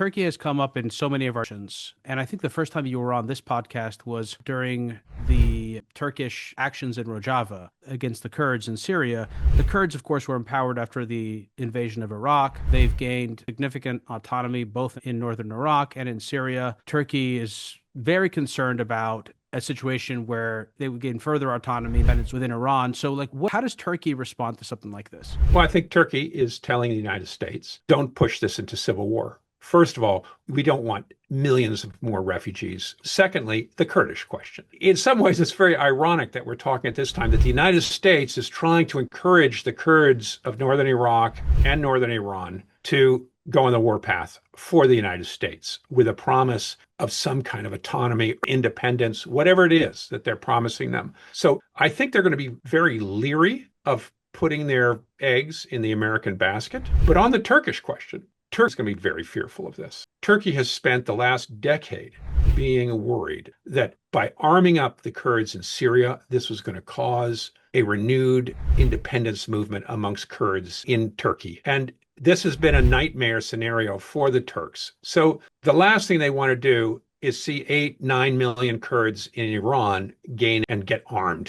Turkey has come up in so many of our nations, and I think the first time you were on this podcast was during the Turkish actions in Rojava against the Kurds in Syria. The Kurds, of course, were empowered after the invasion of Iraq. They've gained significant autonomy both in northern Iraq and in Syria. Turkey is very concerned about a situation where they would gain further autonomy and it's within Iran. So, how does Turkey respond to something like this? Well, I think Turkey is telling the United States, don't push this into civil war. First of all, we don't want millions of more refugees. Secondly, the Kurdish question. In some ways, it's very ironic that we're talking at this time that the United States is trying to encourage the Kurds of northern Iraq and northern Iran to go on the warpath for the United States with a promise of some kind of autonomy, independence, whatever it is that they're promising them. So I think they're going to be very leery of putting their eggs in the American basket. But on the Turkish question, Turkey's going to be very fearful of this. Turkey has spent the last decade being worried that by arming up the Kurds in Syria, this was going to cause a renewed independence movement amongst Kurds in Turkey. And this has been a nightmare scenario for the Turks. So the last thing they want to do is see 8-9 million Kurds in Iran gain and get armed.